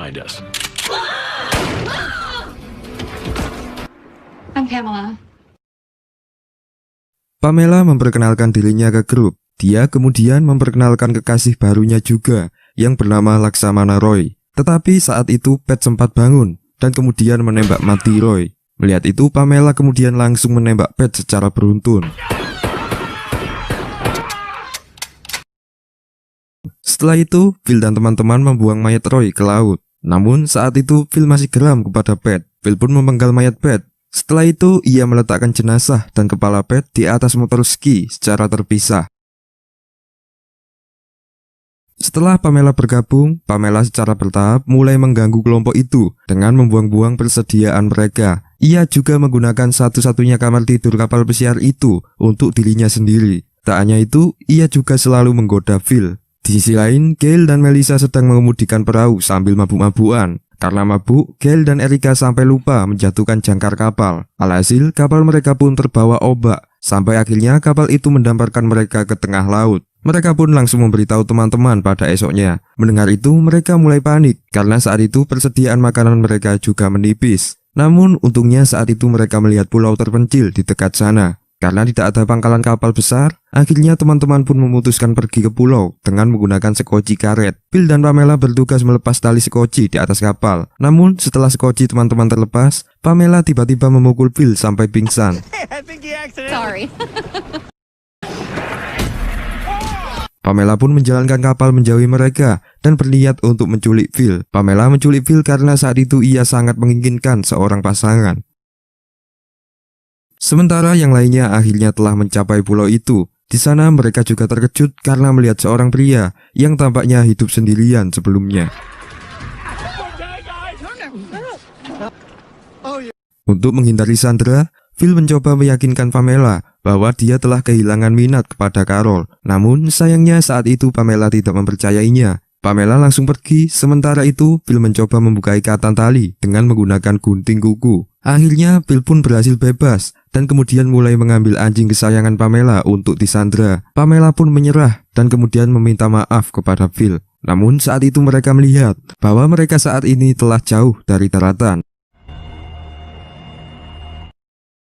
behind us. I'm Pamela. Pamela memperkenalkan dirinya ke grup. Dia kemudian memperkenalkan kekasih barunya juga yang bernama Laksamana Roy. Tetapi saat itu Pat sempat bangun dan kemudian menembak mati Roy. Melihat itu Pamela kemudian langsung menembak Pat secara beruntun. Setelah itu Phil dan teman-teman membuang mayat Roy ke laut. Namun saat itu Phil masih geram kepada Pat. Phil pun memenggal mayat Pat. Setelah itu ia meletakkan jenazah dan kepala Pat di atas motor ski secara terpisah. Setelah Pamela bergabung, Pamela secara bertahap mulai mengganggu kelompok itu dengan membuang-buang persediaan mereka. Ia juga menggunakan satu-satunya kamar tidur kapal pesiar itu untuk dirinya sendiri. Tak hanya itu, ia juga selalu menggoda Phil. Di sisi lain, Gail dan Melissa sedang mengemudikan perahu sambil mabuk-mabukan. Karena mabuk, Gail dan Erica sampai lupa menjatuhkan jangkar kapal. Alhasil, kapal mereka pun terbawa ombak. Sampai akhirnya kapal itu mendamparkan mereka ke tengah laut. Mereka pun langsung memberitahu teman-teman pada esoknya. Mendengar itu, mereka mulai panik. Karena saat itu persediaan makanan mereka juga menipis. Namun, untungnya saat itu mereka melihat pulau terpencil di dekat sana. Karena tidak ada pangkalan kapal besar, akhirnya teman-teman pun memutuskan pergi ke pulau dengan menggunakan sekoci karet. Phil dan Pamela bertugas melepas tali sekoci di atas kapal. Namun setelah sekoci teman-teman terlepas, Pamela tiba-tiba memukul Phil sampai pingsan. Sorry. Pamela pun menjalankan kapal menjauhi mereka dan berniat untuk menculik Phil. Pamela menculik Phil karena saat itu ia sangat menginginkan seorang pasangan. Sementara yang lainnya akhirnya telah mencapai pulau itu. Di sana mereka juga terkejut karena melihat seorang pria yang tampaknya hidup sendirian sebelumnya. Untuk menghindari sandera, Phil mencoba meyakinkan Pamela bahwa dia telah kehilangan minat kepada Carol. Namun sayangnya saat itu Pamela tidak mempercayainya. Pamela langsung pergi, sementara itu Phil mencoba membuka ikatan tali dengan menggunakan gunting kuku. Akhirnya Phil pun berhasil bebas dan kemudian mulai mengambil anjing kesayangan Pamela untuk disandra. Pamela pun menyerah dan kemudian meminta maaf kepada Phil. Namun saat itu mereka melihat bahwa mereka saat ini telah jauh dari daratan.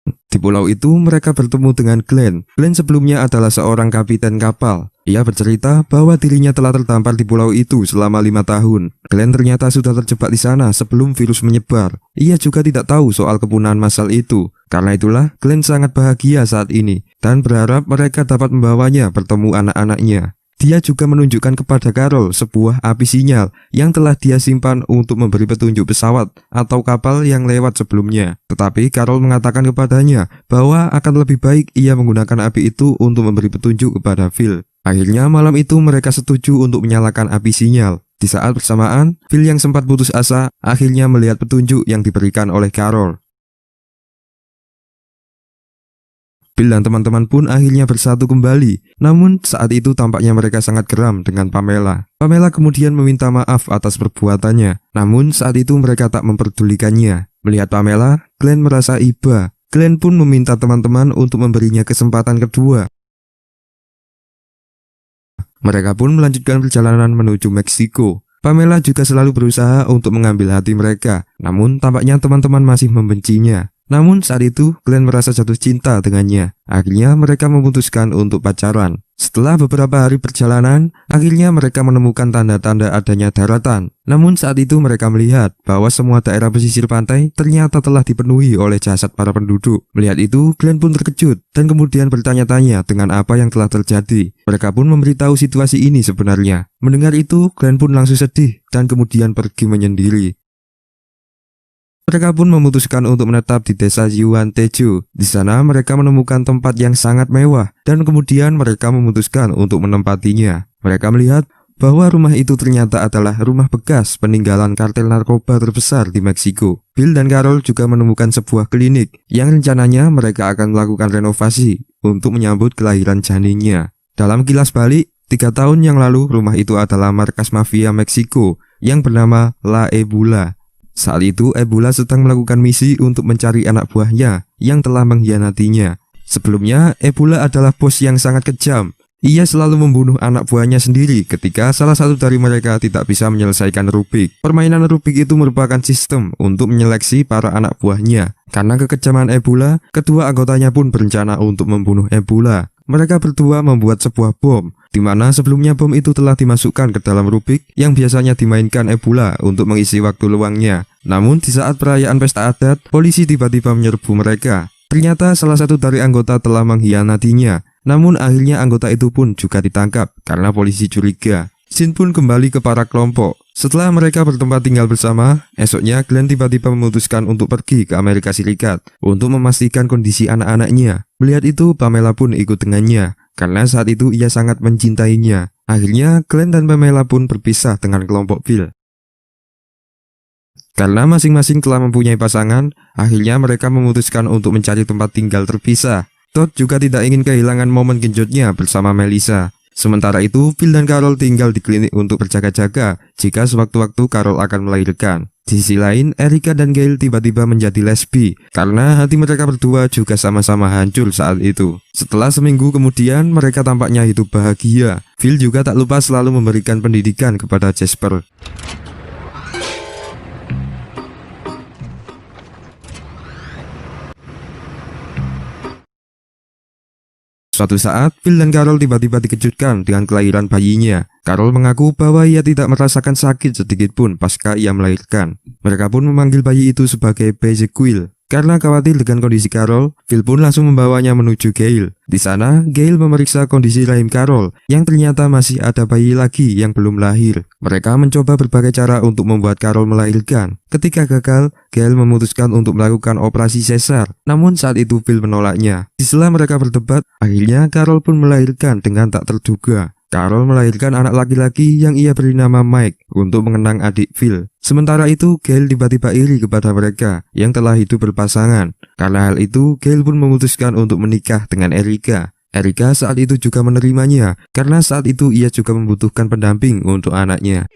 Di pulau itu mereka bertemu dengan Glenn. Glenn sebelumnya adalah seorang kapiten kapal. Ia bercerita bahwa dirinya telah terdampar di pulau itu selama 5 tahun. Glenn ternyata sudah terjebak di sana sebelum virus menyebar. Ia juga tidak tahu soal kepunahan massal itu. Karena itulah Glenn sangat bahagia saat ini dan berharap mereka dapat membawanya bertemu anak-anaknya. Dia juga menunjukkan kepada Carol sebuah api sinyal yang telah dia simpan untuk memberi petunjuk pesawat atau kapal yang lewat sebelumnya. Tetapi Carol mengatakan kepadanya bahwa akan lebih baik ia menggunakan api itu untuk memberi petunjuk kepada Phil. Akhirnya malam itu mereka setuju untuk menyalakan api sinyal. Di saat bersamaan, Phil yang sempat putus asa akhirnya melihat petunjuk yang diberikan oleh Carol. Phil dan teman-teman pun akhirnya bersatu kembali. Namun saat itu tampaknya mereka sangat geram dengan Pamela. Pamela kemudian meminta maaf atas perbuatannya. Namun saat itu mereka tak memperdulikannya. Melihat Pamela, Glenn merasa iba. Glenn pun meminta teman-teman untuk memberinya kesempatan kedua. Mereka pun melanjutkan perjalanan menuju Meksiko. Pamela juga selalu berusaha untuk mengambil hati mereka. Namun tampaknya teman-teman masih membencinya. Namun saat itu Glenn merasa jatuh cinta dengannya. Akhirnya mereka memutuskan untuk pacaran. Setelah beberapa hari perjalanan, akhirnya mereka menemukan tanda-tanda adanya daratan. Namun saat itu mereka melihat bahwa semua daerah pesisir pantai ternyata telah dipenuhi oleh jasad para penduduk. Melihat itu, Glenn pun terkejut dan kemudian bertanya-tanya dengan apa yang telah terjadi. Mereka pun memberitahu situasi ini sebenarnya. Mendengar itu, Glenn pun langsung sedih dan kemudian pergi menyendiri. Mereka pun memutuskan untuk menetap di desa Yuan Teju. Di sana mereka menemukan tempat yang sangat mewah dan kemudian mereka memutuskan untuk menempatinya. Mereka melihat bahwa rumah itu ternyata adalah rumah bekas peninggalan kartel narkoba terbesar di Meksiko. Phil dan Carol juga menemukan sebuah klinik yang rencananya mereka akan melakukan renovasi untuk menyambut kelahiran janinnya. Dalam kilas balik, 3 tahun yang lalu rumah itu adalah markas mafia Meksiko yang bernama La Ebula. Saat itu Ebula sedang melakukan misi untuk mencari anak buahnya yang telah mengkhianatinya. Sebelumnya Ebula adalah bos yang sangat kejam. Ia selalu membunuh anak buahnya sendiri ketika salah satu dari mereka tidak bisa menyelesaikan Rubik. Permainan Rubik itu merupakan sistem untuk menyeleksi para anak buahnya. Karena kekejaman Ebola, kedua anggotanya pun berencana untuk membunuh Ebola. Mereka berdua membuat sebuah bom, di mana sebelumnya bom itu telah dimasukkan ke dalam Rubik yang biasanya dimainkan Ebola untuk mengisi waktu luangnya. Namun di saat perayaan pesta adat, polisi tiba-tiba menyerbu mereka. Ternyata salah satu dari anggota telah mengkhianatinya. Namun akhirnya anggota itu pun juga ditangkap karena polisi curiga. Shin pun kembali ke para kelompok. Setelah mereka bertempat tinggal bersama, esoknya Glenn tiba-tiba memutuskan untuk pergi ke Amerika Serikat untuk memastikan kondisi anak-anaknya. Melihat itu, Pamela pun ikut dengannya karena saat itu ia sangat mencintainya. Akhirnya Glenn dan Pamela pun berpisah dengan kelompok Phil. Karena masing-masing telah mempunyai pasangan, akhirnya mereka memutuskan untuk mencari tempat tinggal terpisah. Todd juga tidak ingin kehilangan momen genjotnya bersama Melissa. Sementara itu, Phil dan Carol tinggal di klinik untuk berjaga-jaga jika sewaktu-waktu Carol akan melahirkan. Di sisi lain, Erica dan Gail tiba-tiba menjadi lesbi karena hati mereka berdua juga sama-sama hancur saat itu. Setelah seminggu kemudian, mereka tampaknya hidup bahagia. Phil juga tak lupa selalu memberikan pendidikan kepada Jasper. Suatu saat, Phil dan Carol tiba-tiba dikejutkan dengan kelahiran bayinya. Carol mengaku bahwa ia tidak merasakan sakit sedikit pun pasca ia melahirkan. Mereka pun memanggil bayi itu sebagai Bezequel. Karena khawatir dengan kondisi Carol, Phil pun langsung membawanya menuju Gail. Di sana, Gail memeriksa kondisi rahim Carol yang ternyata masih ada bayi lagi yang belum lahir. Mereka mencoba berbagai cara untuk membuat Carol melahirkan. Ketika gagal, Gail memutuskan untuk melakukan operasi sesar. Namun saat itu Phil menolaknya. Setelah mereka berdebat, akhirnya Carol pun melahirkan dengan tak terduga. Carol melahirkan anak laki-laki yang ia beri nama Mike untuk mengenang adik Phil. Sementara itu, Gail tiba-tiba iri kepada mereka yang telah hidup berpasangan. Karena hal itu, Gail pun memutuskan untuk menikah dengan Erica. Erica saat itu juga menerimanya, karena saat itu ia juga membutuhkan pendamping untuk anaknya.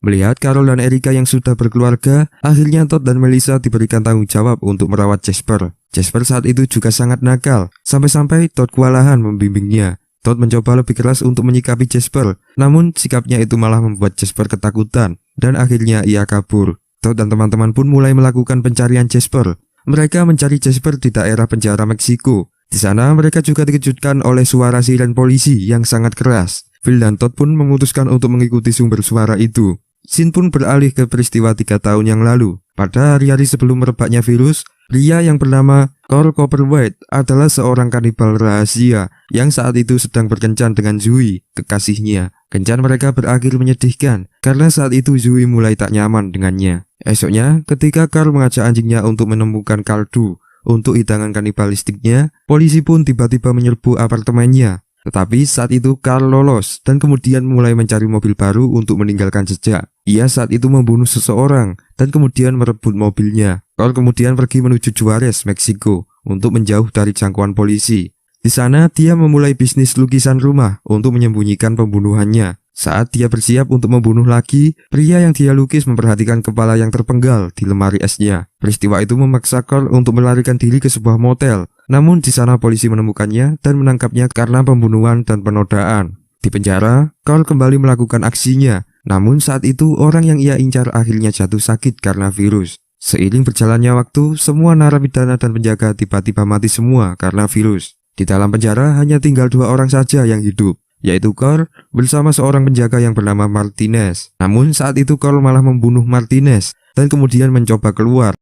Melihat Carol dan Erica yang sudah berkeluarga, akhirnya Todd dan Melissa diberikan tanggung jawab untuk merawat Jasper. Jasper saat itu juga sangat nakal, sampai-sampai Todd kewalahan membimbingnya. Todd mencoba lebih keras untuk menyikapi Jasper, namun sikapnya itu malah membuat Jasper ketakutan, dan akhirnya ia kabur. Todd dan teman-teman pun mulai melakukan pencarian Jasper. Mereka mencari Jasper di daerah penjara Meksiko. Di sana mereka juga dikejutkan oleh suara siren polisi yang sangat keras. Phil dan Todd pun memutuskan untuk mengikuti sumber suara itu. Shin pun beralih ke peristiwa 3 tahun yang lalu. Pada hari-hari sebelum merebaknya virus, pria yang bernama Cole Copperwhite adalah seorang kanibal rahasia yang saat itu sedang berkencan dengan Zoe, kekasihnya. Kencan mereka berakhir menyedihkan karena saat itu Zoe mulai tak nyaman dengannya. Esoknya, ketika Carl mengajak anjingnya untuk menemukan kaldu untuk hidangan kanibalistiknya, polisi pun tiba-tiba menyerbu apartemennya. Tetapi saat itu Carl lolos dan kemudian mulai mencari mobil baru untuk meninggalkan jejak. Ia saat itu membunuh seseorang dan kemudian merebut mobilnya. Carl kemudian pergi menuju Juarez, Meksiko untuk menjauh dari jangkauan polisi. Di sana dia memulai bisnis lukisan rumah untuk menyembunyikan pembunuhannya. Saat dia bersiap untuk membunuh lagi, pria yang dia lukis memperhatikan kepala yang terpenggal di lemari esnya. Peristiwa itu memaksa Carl untuk melarikan diri ke sebuah motel. Namun di sana polisi menemukannya dan menangkapnya karena pembunuhan dan penodaan. Di penjara, Carl kembali melakukan aksinya. Namun saat itu orang yang ia incar akhirnya jatuh sakit karena virus. Seiring berjalannya waktu, semua narapidana dan penjaga tiba-tiba mati semua karena virus. Di dalam penjara hanya tinggal 2 orang saja yang hidup, yaitu Carl bersama seorang penjaga yang bernama Martinez. Namun saat itu Carl malah membunuh Martinez dan kemudian mencoba keluar.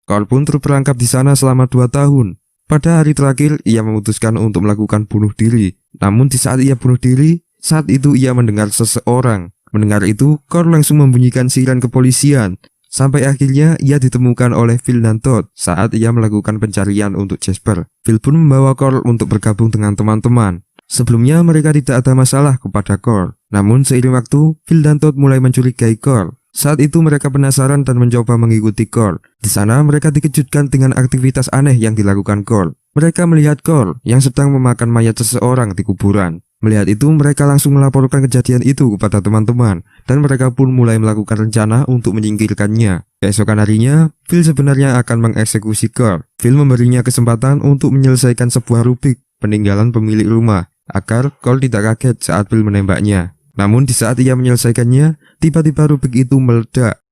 Carl pun terperangkap di sana selama 2 tahun. Pada hari terakhir, ia memutuskan untuk melakukan bunuh diri. Namun di saat ia bunuh diri, saat itu ia mendengar seseorang. Mendengar itu, Carl langsung membunyikan siren kepolisian. Sampai akhirnya ia ditemukan oleh Phil dan Todd saat ia melakukan pencarian untuk Jasper. Phil pun membawa Carl untuk bergabung dengan teman-teman. Sebelumnya mereka tidak ada masalah kepada Carl. Namun seiring waktu, Phil dan Todd mulai mencurigai Carl. Saat itu mereka penasaran dan mencoba mengikuti Carl. Di sana mereka dikejutkan dengan aktivitas aneh yang dilakukan Carl. Mereka melihat Carl yang sedang memakan mayat seseorang di kuburan. Melihat itu, mereka langsung melaporkan kejadian itu kepada teman-teman, dan mereka pun mulai melakukan rencana untuk menyingkirkannya. Keesokan harinya, Phil sebenarnya akan mengeksekusi Carl. Phil memberinya kesempatan untuk menyelesaikan sebuah rubik peninggalan pemilik rumah, agar Carl tidak kaget saat Phil menembaknya. Namun di saat ia menyelesaikannya, tiba-tiba rubik itu meledak.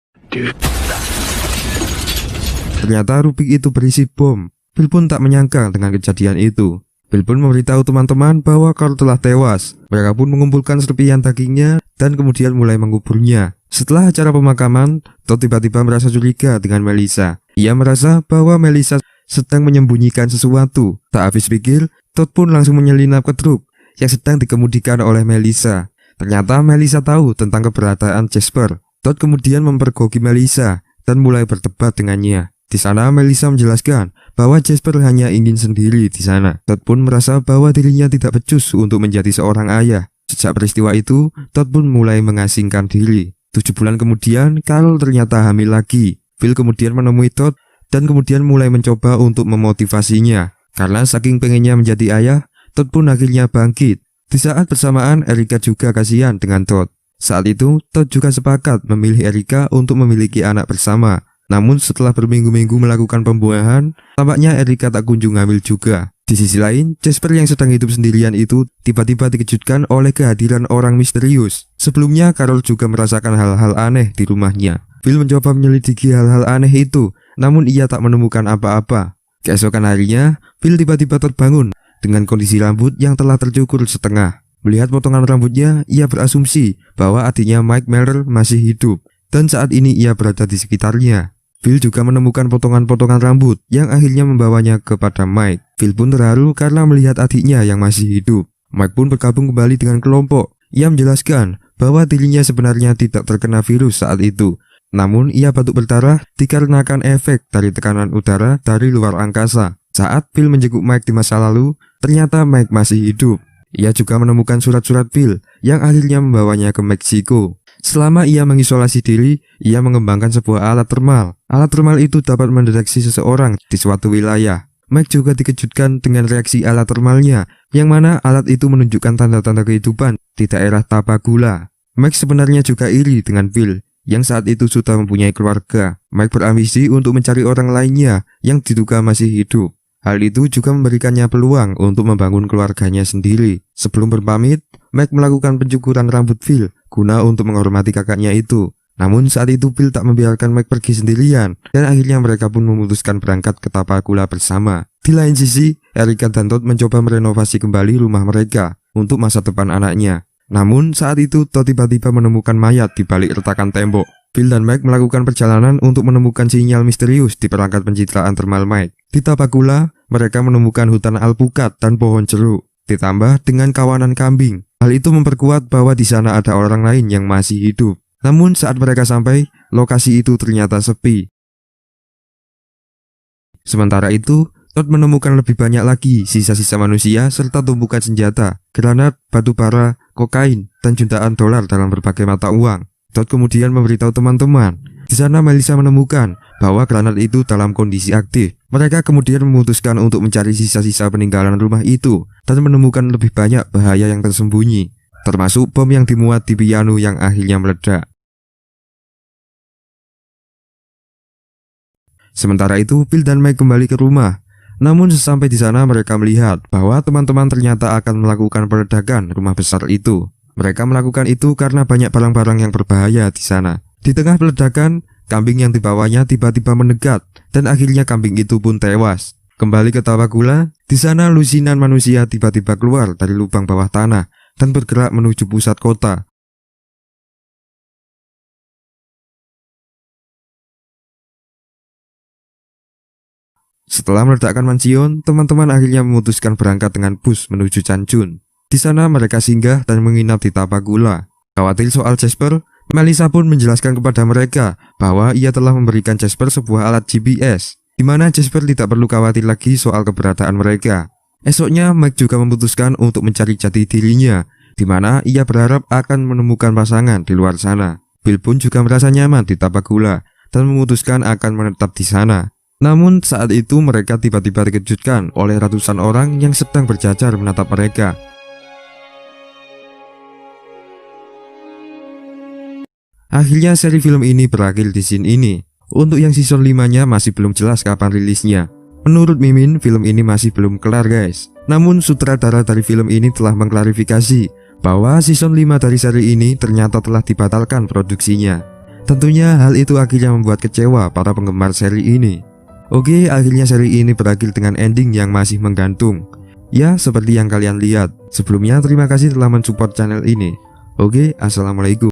Ternyata rubik itu berisi bom. Phil pun tak menyangka dengan kejadian itu. Phil pun memberitahu teman-teman bahwa Carl telah tewas. Mereka pun mengumpulkan serpihan dagingnya dan kemudian mulai menguburnya. Setelah acara pemakaman, Todd tiba-tiba merasa curiga dengan Melissa. Ia merasa bahwa Melissa sedang menyembunyikan sesuatu. Tak habis pikir, Todd pun langsung menyelinap ke truk yang sedang dikemudikan oleh Melissa. Ternyata Melissa tahu tentang keberadaan Jasper. Todd kemudian mempergoki Melissa dan mulai berdebat dengannya. Di sana Melissa menjelaskan bahwa Jasper hanya ingin sendiri di sana. Todd pun merasa bahwa dirinya tidak becus untuk menjadi seorang ayah. Sejak peristiwa itu, Todd pun mulai mengasingkan diri. 7 bulan kemudian, Carl ternyata hamil lagi. Phil kemudian menemui Todd dan kemudian mulai mencoba untuk memotivasinya. Karena saking pengennya menjadi ayah, Todd pun akhirnya bangkit. Di saat bersamaan, Erica juga kasihan dengan Todd. Saat itu, Todd juga sepakat memilih Erica untuk memiliki anak bersama. Namun setelah berminggu-minggu melakukan pembuahan, tampaknya Erica tak kunjung hamil juga. Di sisi lain, Jasper yang sedang hidup sendirian itu tiba-tiba dikejutkan oleh kehadiran orang misterius. Sebelumnya, Carol juga merasakan hal-hal aneh di rumahnya. Phil mencoba menyelidiki hal-hal aneh itu, namun ia tak menemukan apa-apa. Keesokan harinya, Phil tiba-tiba terbangun dengan kondisi rambut yang telah tercukur setengah. Melihat potongan rambutnya, ia berasumsi bahwa adiknya Mike Merrill masih hidup, dan saat ini ia berada di sekitarnya. Phil juga menemukan potongan-potongan rambut yang akhirnya membawanya kepada Mike. Phil pun terharu karena melihat adiknya yang masih hidup. Mike pun bergabung kembali dengan kelompok. Ia menjelaskan bahwa dirinya sebenarnya tidak terkena virus saat itu. Namun ia batuk berdarah dikarenakan efek dari tekanan udara dari luar angkasa. Saat Phil menjenguk Mike di masa lalu, ternyata Mike masih hidup. Ia juga menemukan surat-surat Phil yang akhirnya membawanya ke Meksiko. Selama ia mengisolasi diri, ia mengembangkan sebuah alat termal. Alat termal itu dapat mendeteksi seseorang di suatu wilayah. Mike juga dikejutkan dengan reaksi alat termalnya, yang mana alat itu menunjukkan tanda-tanda kehidupan di daerah Tapagula. Mike sebenarnya juga iri dengan Phil, yang saat itu sudah mempunyai keluarga. Mike berambisi untuk mencari orang lainnya yang diduga masih hidup. Hal itu juga memberikannya peluang untuk membangun keluarganya sendiri. Sebelum berpamit, Mike melakukan pencukuran rambut Phil guna untuk menghormati kakaknya itu. Namun saat itu Phil tak membiarkan Mike pergi sendirian, dan akhirnya mereka pun memutuskan berangkat ke Tapakula bersama. Di lain sisi, Erica dan Todd mencoba merenovasi kembali rumah mereka untuk masa depan anaknya. Namun saat itu Todd tiba-tiba menemukan mayat di balik retakan tembok. Phil dan Mike melakukan perjalanan untuk menemukan sinyal misterius di perangkat pencitraan thermal Mike. Di Tapakula, mereka menemukan hutan alpukat dan pohon jeruk, ditambah dengan kawanan kambing. Hal itu memperkuat bahwa di sana ada orang lain yang masih hidup. Namun saat mereka sampai, lokasi itu ternyata sepi. Sementara itu, Todd menemukan lebih banyak lagi sisa-sisa manusia serta tumpukan senjata, granat, batu bara, kokain, dan jutaan dolar dalam berbagai mata uang. Todd kemudian memberitahu teman-teman. Di sana Melissa menemukan bahwa granat itu dalam kondisi aktif. Mereka kemudian memutuskan untuk mencari sisa-sisa peninggalan rumah itu dan menemukan lebih banyak bahaya yang tersembunyi, termasuk bom yang dimuat di piano yang akhirnya meledak. Sementara itu, Phil dan Mike kembali ke rumah. Namun sesampai di sana mereka melihat bahwa teman-teman ternyata akan melakukan peledakan rumah besar itu. Mereka melakukan itu karena banyak barang-barang yang berbahaya di sana. Di tengah peledakan, kambing yang dibawanya tiba-tiba mendekat dan akhirnya kambing itu pun tewas. Kembali ke Tapakula, di sana lusinan manusia tiba-tiba keluar dari lubang bawah tanah dan bergerak menuju pusat kota. Setelah meledakkan mansion, teman-teman akhirnya memutuskan berangkat dengan bus menuju Changchun. Di sana mereka singgah dan menginap di Tapakula. Khawatir soal Jasper, Melissa pun menjelaskan kepada mereka bahwa ia telah memberikan Jasper sebuah alat GPS, di mana Jasper tidak perlu khawatir lagi soal keberadaan mereka. Esoknya, Mike juga memutuskan untuk mencari jati dirinya, di mana ia berharap akan menemukan pasangan di luar sana. Phil pun juga merasa nyaman di Tapakula dan memutuskan akan menetap di sana. Namun saat itu mereka tiba-tiba dikejutkan oleh ratusan orang yang sedang berjajar menatap mereka. Akhirnya seri film ini berakhir di scene ini. Untuk yang season 5-nya masih belum jelas kapan rilisnya. Menurut Mimin, film ini masih belum kelar guys. Namun sutradara dari film ini telah mengklarifikasi bahwa season 5 dari seri ini ternyata telah dibatalkan produksinya. Tentunya hal itu akhirnya membuat kecewa para penggemar seri ini. Oke, akhirnya seri ini berakhir dengan ending yang masih menggantung. Ya, seperti yang kalian lihat. Sebelumnya terima kasih telah mensupport channel ini. Oke, assalamualaikum.